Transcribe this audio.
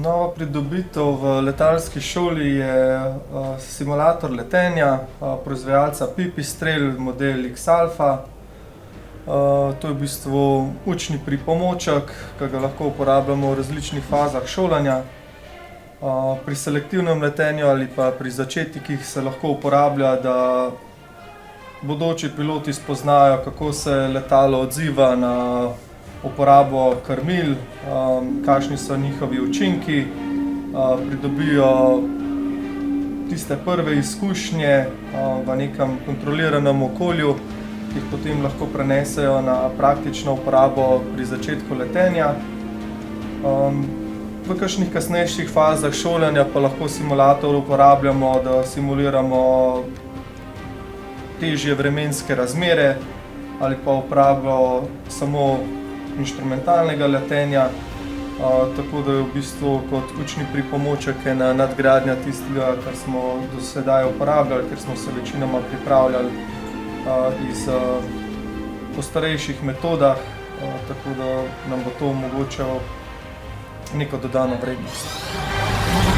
Nova pridobitev v letalski šoli je simulator letenja proizvajalca Pipistrel model X-Alpha. To je v bistvu učni pripomoček, ki ga lahko uporabljamo v različnih fazah šolanja. Pri selektivnem letenju ali pa pri začetnikih se lahko uporablja, da bodoči piloti spoznajo, kako se letalo odziva na uporabo krmil, kakšni so njihovi učinki, pridobijo tiste prve izkušnje v nekem kontroliranem okolju, ki jih potem lahko prenesejo na praktično uporabo pri začetku letenja. V kakšnih kasnejših fazah šolanja pa lahko simulator uporabljamo, da simuliramo težje vremenske razmere ali pa uporabo samo inštrumentalnega letenja, tako da je v bistvu kot učni pripomoček ena nadgradnja tistega, kar smo do sedaj uporabljali, ker smo se večinoma pripravljali po starejših metodah, tako da nam bo to omogočalo neko dodano vrednost.